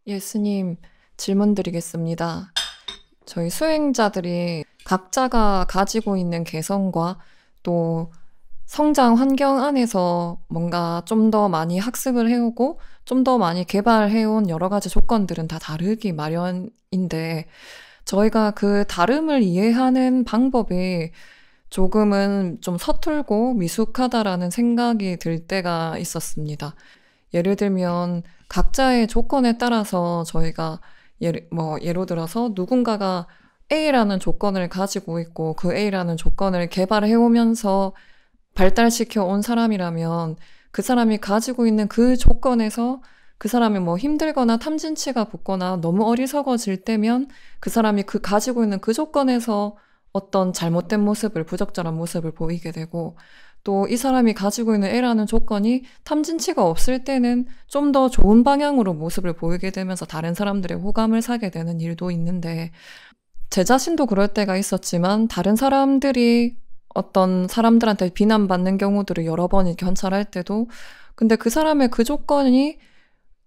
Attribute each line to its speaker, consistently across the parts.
Speaker 1: 예수님, 질문 드리겠습니다. 저희 수행자들이 각자가 가지고 있는 개성과 또 성장 환경 안에서 뭔가 좀 더 많이 학습을 해오고 좀 더 많이 개발해온 여러 가지 조건들은 다 다르기 마련인데 저희가 그 다름을 이해하는 방법이 조금은 좀 서툴고 미숙하다라는 생각이 들 때가 있었습니다. 예를 들면 각자의 조건에 따라서 저희가 예로 들어서 누군가가 A라는 조건을 가지고 있고 그 A라는 조건을 개발해 오면서 발달시켜 온 사람이라면 그 사람이 가지고 있는 그 조건에서 그 사람이 뭐 힘들거나 탐진치가 붙거나 너무 어리석어질 때면 그 사람이 그 가지고 있는 그 조건에서 어떤 잘못된 모습을, 부적절한 모습을 보이게 되고 또 이 사람이 가지고 있는 A라는 조건이 탐진치가 없을 때는 좀 더 좋은 방향으로 모습을 보이게 되면서 다른 사람들의 호감을 사게 되는 일도 있는데 제 자신도 그럴 때가 있었지만 다른 사람들이 어떤 사람들한테 비난받는 경우들을 여러 번 이렇게 관찰할 때도 근데 그 사람의 그 조건이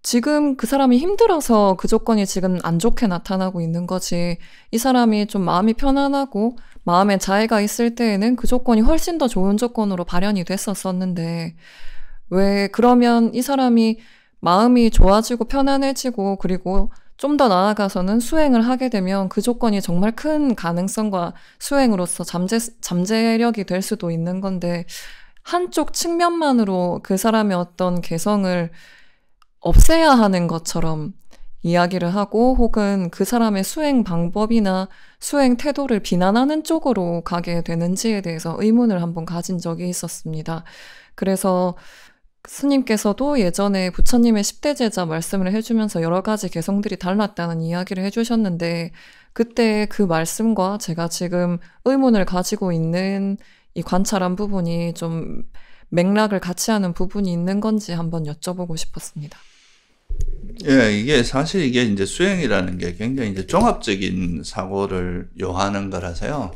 Speaker 1: 지금 그 사람이 힘들어서 그 조건이 지금 안 좋게 나타나고 있는 거지. 이 사람이 좀 마음이 편안하고 마음에 자애가 있을 때에는 그 조건이 훨씬 더 좋은 조건으로 발현이 됐었었는데 왜 그러면 이 사람이 마음이 좋아지고 편안해지고 그리고 좀 더 나아가서는 수행을 하게 되면 그 조건이 정말 큰 가능성과 수행으로서 잠재력이 될 수도 있는 건데 한쪽 측면만으로 그 사람의 어떤 개성을 없애야 하는 것처럼 이야기를 하고 혹은 그 사람의 수행 방법이나 수행 태도를 비난하는 쪽으로 가게 되는지에 대해서 의문을 한번 가진 적이 있었습니다. 그래서 스님께서도 예전에 부처님의 10대 제자 말씀을 해주면서 여러 가지 개성들이 달랐다는 이야기를 해주셨는데 그때 그 말씀과 제가 지금 의문을 가지고 있는 이 관찰한 부분이 좀 맥락을 같이 하는 부분이 있는 건지 한번 여쭤보고 싶었습니다.
Speaker 2: 예, 이게 사실 이게 이제 수행이라는 게 굉장히 이제 종합적인 사고를 요하는 거라서요.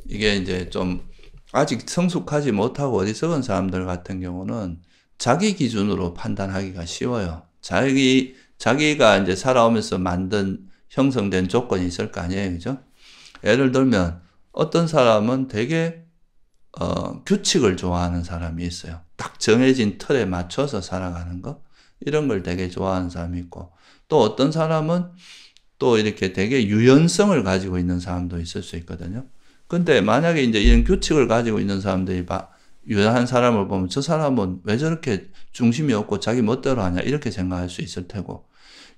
Speaker 2: 이게 이제 좀 아직 성숙하지 못하고 어리석은 사람들 같은 경우는 자기 기준으로 판단하기가 쉬워요. 자기가 이제 살아오면서 만든, 형성된 조건이 있을 거 아니에요. 그죠? 예를 들면, 어떤 사람은 되게, 규칙을 좋아하는 사람이 있어요. 딱 정해진 틀에 맞춰서 살아가는 거. 이런 걸 되게 좋아하는 사람이 있고, 또 어떤 사람은 또 이렇게 되게 유연성을 가지고 있는 사람도 있을 수 있거든요. 근데 만약에 이제 이런 규칙을 가지고 있는 사람들이 유연한 사람을 보면 저 사람은 왜 저렇게 중심이 없고 자기 멋대로 하냐 이렇게 생각할 수 있을 테고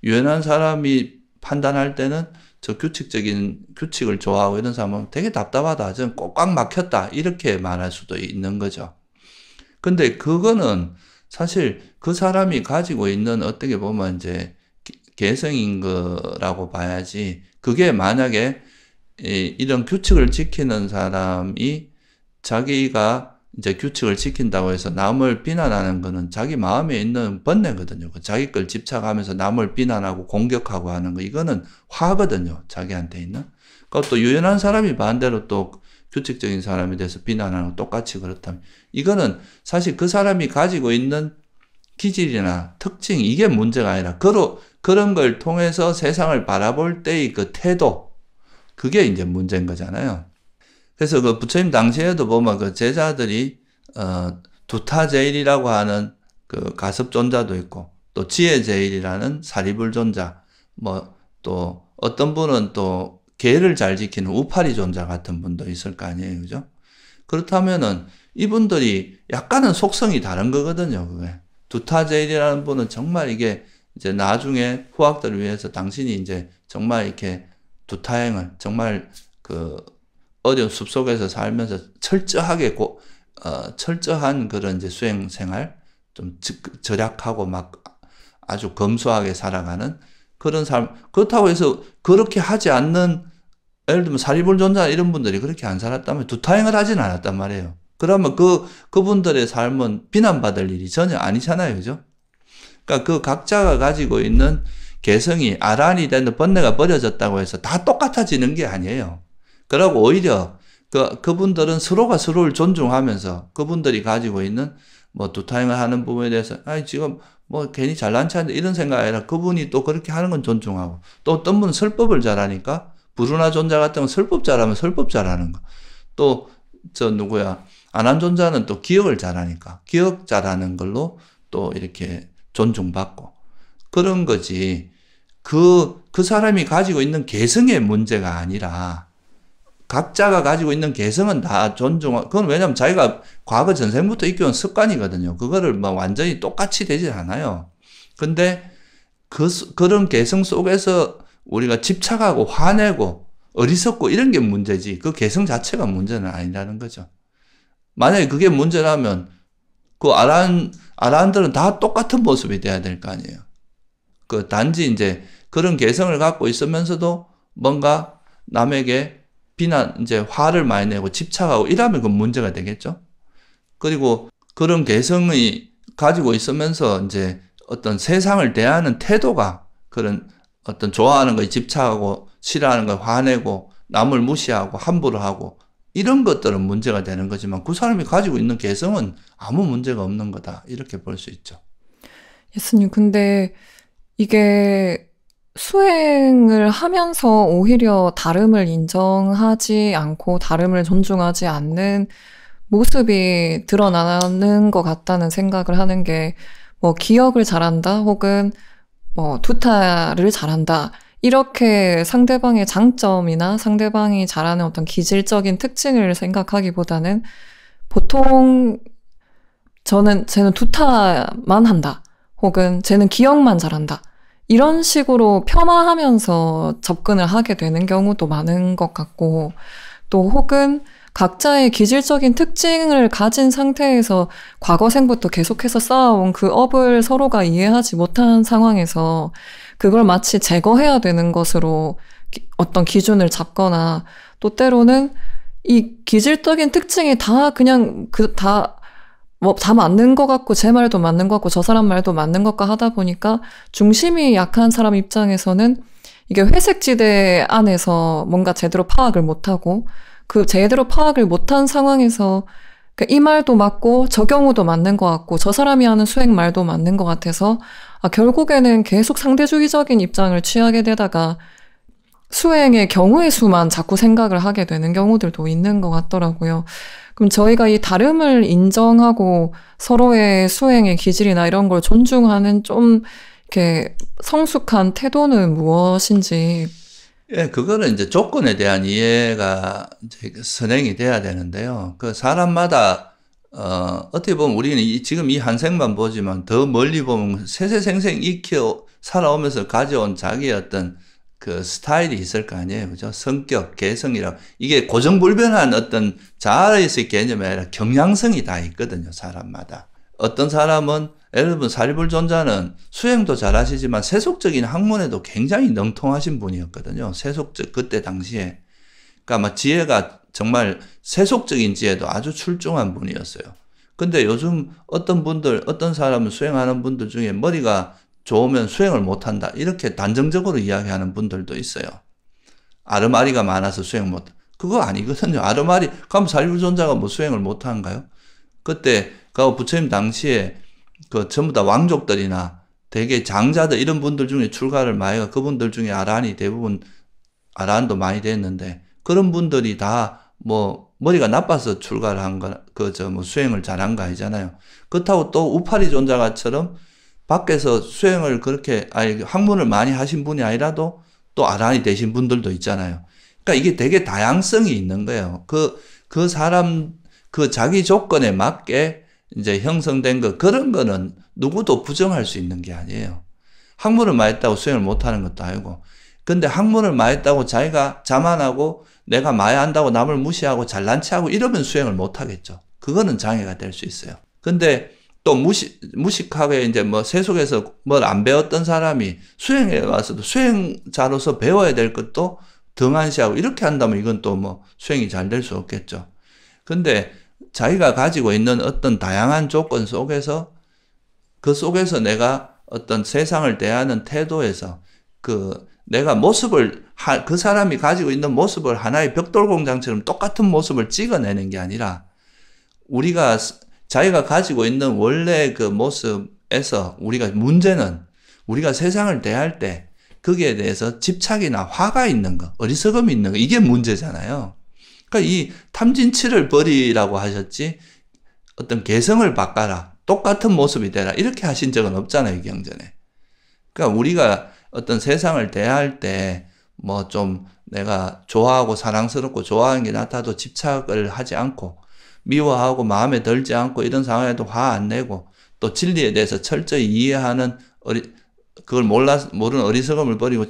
Speaker 2: 유연한 사람이 판단할 때는 저 규칙을 좋아하고 이런 사람은 되게 답답하다. 저는 꼭 꽉 막혔다. 이렇게 말할 수도 있는 거죠. 근데 그거는 사실 그 사람이 가지고 있는 어떻게 보면 이제 개성인 거라고 봐야지 그게 만약에 이런 규칙을 지키는 사람이 자기가 이제 규칙을 지킨다고 해서 남을 비난하는 거는 자기 마음에 있는 번뇌거든요. 자기 걸 집착하면서 남을 비난하고 공격하고 하는 거, 이거는 화거든요. 자기한테 있는. 그것도 유연한 사람이 반대로 또 규칙적인 사람에 대해서 비난하는 거 똑같이 그렇다면, 이거는 사실 그 사람이 가지고 있는 기질이나 특징, 이게 문제가 아니라, 그런 걸 통해서 세상을 바라볼 때의 그 태도, 그게 이제 문제인 거잖아요. 그래서 그 부처님 당시에도 보면 그 제자들이, 두타제일이라고 하는 그 가섭존자도 있고, 또 지혜제일이라는 사리불존자, 또 어떤 분은 또 계를 잘 지키는 우파리존자 같은 분도 있을 거 아니에요. 그죠? 그렇다면은 이분들이 약간은 속성이 다른 거거든요. 그게. 두타제일이라는 분은 정말 이게 이제 나중에 후학들을 위해서 당신이 이제 정말 이렇게 두타행을 정말 어려운 숲속에서 살면서 철저한 그런 이제 수행 생활, 좀 절약하고 막 아주 검소하게 살아가는 그런 삶, 그렇다고 해서 그렇게 하지 않는, 예를 들면 사리불존자 이런 분들이 그렇게 안 살았다면 두타행을 하진 않았단 말이에요. 그러면 그분들의 삶은 비난받을 일이 전혀 아니잖아요. 그죠? 그러니까 그 각자가 가지고 있는 개성이 아란이 되는 번뇌가 버려졌다고 해서 다 똑같아지는 게 아니에요. 그러고 오히려 그분들은 서로가 서로를 존중하면서 그분들이 가지고 있는 두타행을 하는 부분에 대해서 지금 뭐 괜히 잘난 체한데 이런 생각이 아니라 그분이 또 그렇게 하는 건 존중하고 또 어떤 분은 설법을 잘하니까 불운하 존자 같은 건 설법 잘하면 설법 잘하는 거. 또 저 누구야 안한존자는 또 기억을 잘하니까 기억 잘하는 걸로 또 이렇게 존중받고 그런 거지. 그 사람이 가지고 있는 개성의 문제가 아니라 각자가 가지고 있는 개성은 다 존중하고 그건 왜냐면 자기가 과거 전생부터 익혀온 습관이거든요. 그거를 뭐 완전히 똑같이 되질 않아요. 근데 그런 개성 속에서 우리가 집착하고 화내고 어리석고 이런 게 문제지 그 개성 자체가 문제는 아니라는 거죠. 만약에 그게 문제라면 그 아라한들은 다 똑같은 모습이 돼야 될 거 아니에요. 그 단지 이제 그런 개성을 갖고 있으면서도 뭔가 남에게 비난, 이제 화를 많이 내고 집착하고 이러면 그 문제가 되겠죠. 그리고 그런 개성이 가지고 있으면서 이제 어떤 세상을 대하는 태도가 그런 어떤 좋아하는 거에 집착하고 싫어하는 거에 화내고 남을 무시하고 함부로 하고 이런 것들은 문제가 되는 거지만 그 사람이 가지고 있는 개성은 아무 문제가 없는 거다. 이렇게 볼 수 있죠.
Speaker 1: 예수님, 근데 이게 수행을 하면서 오히려 다름을 인정하지 않고 다름을 존중하지 않는 모습이 드러나는 것 같다는 생각을 하는 게 뭐 기억을 잘한다 혹은 뭐 두타를 잘한다 이렇게 상대방의 장점이나 상대방이 잘하는 어떤 기질적인 특징을 생각하기보다는 보통 쟤는 두타만 한다 혹은 쟤는 기억만 잘한다 이런 식으로 폄하하면서 접근을 하게 되는 경우도 많은 것 같고 또 혹은 각자의 기질적인 특징을 가진 상태에서 과거생부터 계속해서 쌓아온 그 업을 서로가 이해하지 못한 상황에서 그걸 마치 제거해야 되는 것으로 어떤 기준을 잡거나 또 때로는 이 기질적인 특징이 다 그냥 다 맞는 것 같고 제 말도 맞는 것 같고 저 사람 말도 맞는 것과 하다 보니까 중심이 약한 사람 입장에서는 이게 회색지대 안에서 뭔가 제대로 파악을 못하고 그 제대로 파악을 못한 상황에서 이 말도 맞고 저 경우도 맞는 것 같고 저 사람이 하는 수행 말도 맞는 것 같아서 결국에는 계속 상대주의적인 입장을 취하게 되다가 수행의 경우의 수만 자꾸 생각을 하게 되는 경우들도 있는 것 같더라고요. 그럼 저희가 이 다름을 인정하고 서로의 수행의 기질이나 이런 걸 존중하는 좀 이렇게 성숙한 태도는 무엇인지.
Speaker 2: 예, 그거는 이제 조건에 대한 이해가 이제 선행이 돼야 되는데요. 그 사람마다 어떻게 보면 우리는 지금 이 한 생만 보지만 더 멀리 보면 세세생생 익혀 살아오면서 가져온 자기의 어떤 그 스타일이 있을 거 아니에요. 그죠? 성격, 개성이라고. 이게 고정불변한 어떤 자아에서의 개념이 아니라 경향성이 다 있거든요. 사람마다. 어떤 사람은 예를 들면 사리불존자는 수행도 잘하시지만 세속적인 학문에도 굉장히 능통하신 분이었거든요. 세속적 그때 당시에. 그러니까 지혜가 정말 세속적인 지혜도 아주 출중한 분이었어요. 근데 요즘 어떤 사람은 수행하는 분들 중에 머리가 좋으면 수행을 못한다. 이렇게 단정적으로 이야기하는 분들도 있어요. 아르마리가 많아서 수행 못. 그거 아니거든요. 아르마리, 그럼 사리불존자가 뭐 수행을 못하는가요? 그때 그 부처님 당시에 그 전부 다 왕족들이나 되게 장자들 이런 분들 중에 출가를 많이 가 그분들 중에 아라한이 대부분 아라한도 많이 됐는데 그런 분들이 다 뭐 머리가 나빠서 출가를 한 거 뭐 수행을 잘한 거 아니잖아요. 그렇다고 또 우파리 존자가처럼 밖에서 수행을 그렇게 학문을 많이 하신 분이 아니라도 또 아라한이 되신 분들도 있잖아요. 그러니까 이게 되게 다양성이 있는 거예요. 그 사람 그 자기 조건에 맞게 이제 형성된 그런 거는 누구도 부정할 수 있는 게 아니에요. 학문을 많이 했다고 수행을 못하는 것도 아니고. 근데 학문을 많이 했다고 자기가 자만하고 내가 많이 한다고 남을 무시하고 잘난 체하고 이러면 수행을 못하겠죠. 그거는 장애가 될 수 있어요. 근데 또 무식하게 이제 뭐 세속에서 뭘 안 배웠던 사람이 수행에 와서도 수행자로서 배워야 될 것도 등한시하고 이렇게 한다면 이건 또 뭐 수행이 잘 될 수 없겠죠. 근데 자기가 가지고 있는 어떤 다양한 조건 속에서 그 속에서 내가 어떤 세상을 대하는 태도에서 내가 그 사람이 가지고 있는 모습을 하나의 벽돌공장처럼 똑같은 모습을 찍어내는 게 아니라 자기가 가지고 있는 원래 그 모습, 우리가 문제는 우리가 세상을 대할 때 거기에 대해서 집착이나 화가 있는 거, 어리석음이 있는 거, 이게 문제잖아요. 그러니까 이 탐진치를 버리라고 하셨지 어떤 개성을 바꿔라, 똑같은 모습이 되라 이렇게 하신 적은 없잖아요, 경전에. 그러니까 우리가 어떤 세상을 대할 때 뭐 좀 내가 좋아하고 사랑스럽고 좋아하는 게 나타도 집착을 하지 않고 미워하고 마음에 들지 않고 이런 상황에도 화 안 내고 또 진리에 대해서 철저히 이해하는 그걸 모르는 어리석음을 버리고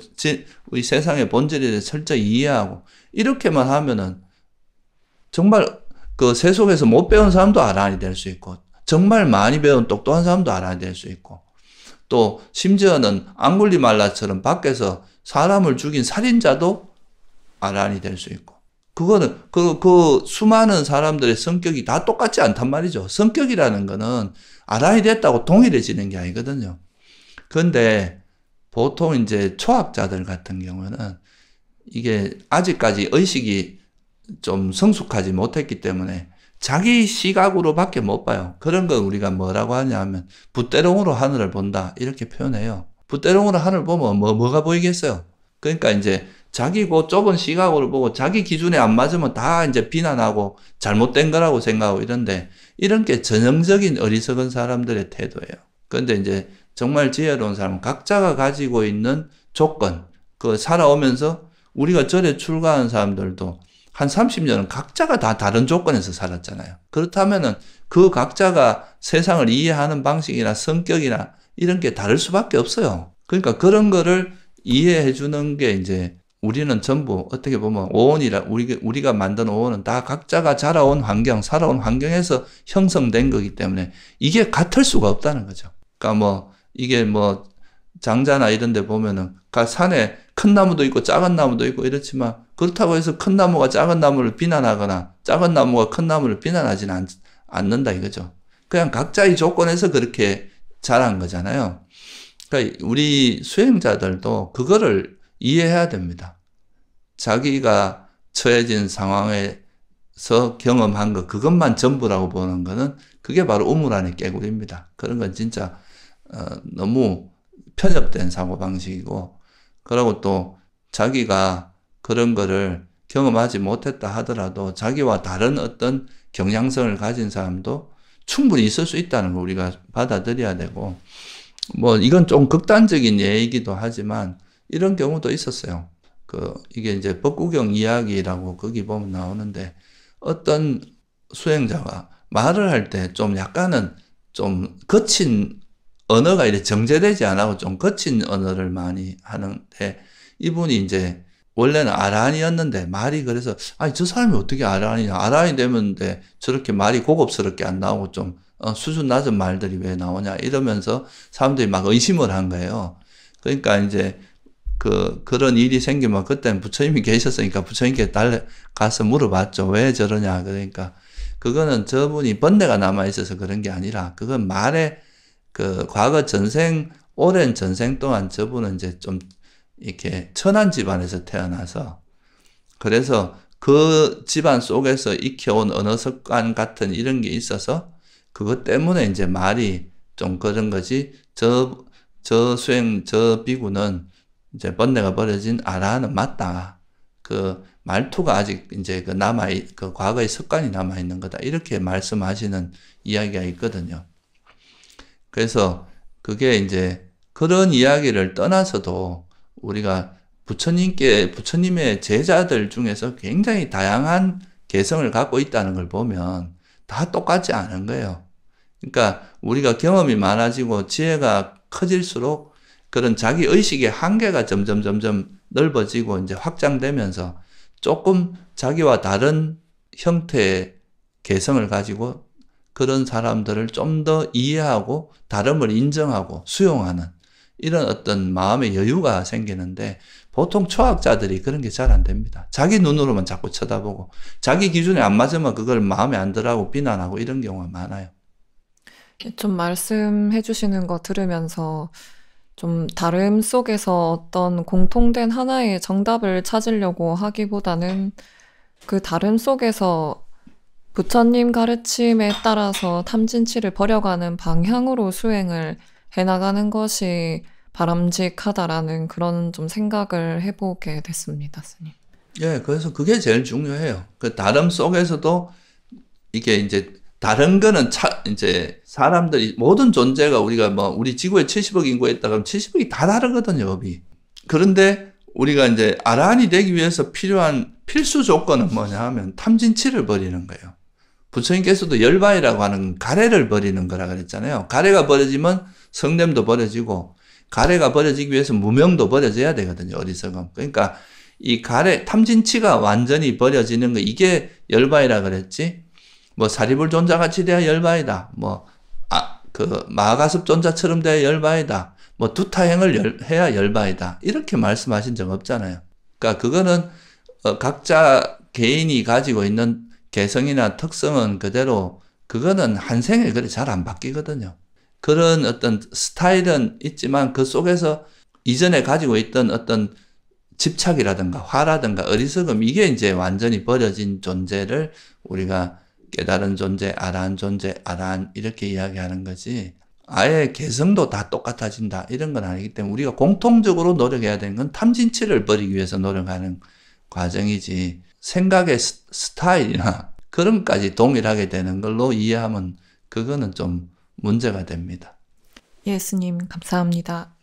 Speaker 2: 우리 세상의 본질에 대해서 철저히 이해하고 이렇게만 하면은 정말 그 세속에서 못 배운 사람도 아란이 될 수 있고 정말 많이 배운 똑똑한 사람도 아란이 될 수 있고 또 심지어는 앙굴리말라처럼 밖에서 사람을 죽인 살인자도 아란이 될 수 있고 그거는 그 수많은 사람들의 성격이 다 똑같지 않단 말이죠. 성격이라는 거는 아란이 됐다고 동일해지는 게 아니거든요. 그런데 보통 이제 초학자들 같은 경우는 이게 아직까지 의식이 좀 성숙하지 못했기 때문에 자기 시각으로 밖에 못 봐요. 그런 건 우리가 뭐라고 하냐면 붓대롱으로 하늘을 본다 이렇게 표현해요. 붓대롱으로 하늘 보면 뭐가 보이겠어요? 그러니까 이제 자기 그 좁은 시각으로 보고 자기 기준에 안 맞으면 다 이제 비난하고 잘못된 거라고 생각하고 이런데 이런 게 전형적인 어리석은 사람들의 태도예요. 그런데 이제 정말 지혜로운 사람은 각자가 가지고 있는 조건, 그 살아오면서 우리가 절에 출가한 사람들도 한 30년은 각자가 다 다른 조건에서 살았잖아요. 그렇다면은 그 각자가 세상을 이해하는 방식이나 성격이나 이런 게 다를 수밖에 없어요. 그러니까 그런 거를 이해해 주는 게 이제 우리는 전부 어떻게 보면 우리가 만든 오온은 다 각자가 자라온 환경, 살아온 환경에서 형성된 거기 때문에 이게 같을 수가 없다는 거죠. 그러니까 뭐 이게 뭐 장자나 이런 데 보면은 산에 큰 나무도 있고 작은 나무도 있고 이렇지만 그렇다고 해서 큰 나무가 작은 나무를 비난하거나 작은 나무가 큰 나무를 비난하지는 않는다 이거죠. 그냥 각자의 조건에서 그렇게 자란 거잖아요. 그러니까 우리 수행자들도 그거를 이해해야 됩니다. 자기가 처해진 상황에서 경험한 거 그것만 전부라고 보는 거는 그게 바로 우물 안의 깨구리입니다. 그런 건 진짜 너무 편협된 사고방식이고 그리고 또 자기가 그런 거를 경험하지 못했다 하더라도 자기와 다른 어떤 경향성을 가진 사람도 충분히 있을 수 있다는 걸 우리가 받아들여야 되고 뭐 이건 좀 극단적인 예이기도 하지만 이런 경우도 있었어요. 이게 이제 법구경 이야기라고 거기 보면 나오는데 어떤 수행자가 말을 할 때 좀 약간은 좀 거친 언어가 이렇게 정제되지 않고 좀 거친 언어를 많이 하는데 이분이 이제 원래는 아란이었는데 말이 그래서 아니 저 사람이 어떻게 아란이냐 아란이 되면 저렇게 말이 고급스럽게 안 나오고 좀 수준 낮은 말들이 왜 나오냐 이러면서 사람들이 막 의심을 한 거예요. 그러니까 이제 그런 일이 생기면 그때는 부처님이 계셨으니까 부처님께 가서 물어봤죠. 왜 저러냐. 그러니까 그거는 저분이 번뇌가 남아있어서 그런 게 아니라 그건 말에 과거 오랜 전생 동안 저분은 이제 좀 이렇게 천한 집안에서 태어나서 그래서 그 집안 속에서 익혀온 언어 습관 같은 이런 게 있어서 그것 때문에 이제 말이 좀 그런 거지 저 비구는 이제 번뇌가 버려진 아라는 맞다. 그 말투가 아직 이제 그 과거의 습관이 남아있는 거다. 이렇게 말씀하시는 이야기가 있거든요. 그래서 그게 이제 그런 이야기를 떠나서도 우리가 부처님의 제자들 중에서 굉장히 다양한 개성을 갖고 있다는 걸 보면 다 똑같지 않은 거예요. 그러니까 우리가 경험이 많아지고 지혜가 커질수록 그런 자기 의식의 한계가 점점 넓어지고 이제 확장되면서 조금 자기와 다른 형태의 개성을 가지고 그런 사람들을 좀 더 이해하고 다름을 인정하고 수용하는 이런 어떤 마음의 여유가 생기는데 보통 초학자들이 그런 게 잘 안 됩니다. 자기 눈으로만 자꾸 쳐다보고 자기 기준에 안 맞으면 그걸 마음에 안 들어하고 비난하고 이런 경우가 많아요.
Speaker 1: 좀 말씀해 주시는 거 들으면서 좀 다름 속에서 어떤 공통된 하나의 정답을 찾으려고 하기보다는 그 다름 속에서 부처님 가르침에 따라서 탐진치를 버려가는 방향으로 수행을 해나가는 것이 바람직하다라는 그런 좀 생각을 해보게 됐습니다, 스님.
Speaker 2: 예, 그래서 그게 제일 중요해요. 그 다름 속에서도 이게 이제 다른 거는 이제 사람들이 모든 존재가 우리가 뭐 우리 지구에 70억 인구가 있다 그러면 70억이 다 다르거든요, 업이. 그런데 우리가 이제 아라한이 되기 위해서 필요한 필수 조건은 뭐냐 하면 탐진치를 버리는 거예요. 부처님께서도 열바이라고 하는 가래를 버리는 거라 그랬잖아요. 가래가 버려지면 성냄도 버려지고 가래가 버려지기 위해서 무명도 버려져야 되거든요. 어리석음. 그러니까 이 가래 탐진치가 완전히 버려지는 거 이게 열바이라 그랬지. 뭐 사리불 존자같이 돼야 열바이다. 그 마가습 존자처럼 돼야 열바이다. 뭐 두타행을 해야 열바이다. 이렇게 말씀하신 적 없잖아요. 그러니까 그거는 각자 개인이 가지고 있는 개성이나 특성은 그대로 그거는 한 생에 그래 잘 안 바뀌거든요. 그런 어떤 스타일은 있지만 그 속에서 이전에 가지고 있던 어떤 집착이라든가 화라든가 어리석음 이게 이제 완전히 버려진 존재를 우리가 깨달은 존재, 아라한 존재, 아라한 이렇게 이야기하는 거지 아예 개성도 다 똑같아진다 이런 건 아니기 때문에 우리가 공통적으로 노력해야 되는 건 탐진치를 버리기 위해서 노력하는 과정이지 생각의 스타일이나 그런 것까지 동일하게 되는 걸로 이해하면 그거는 좀 문제가 됩니다.
Speaker 1: 예, 스님, 감사합니다.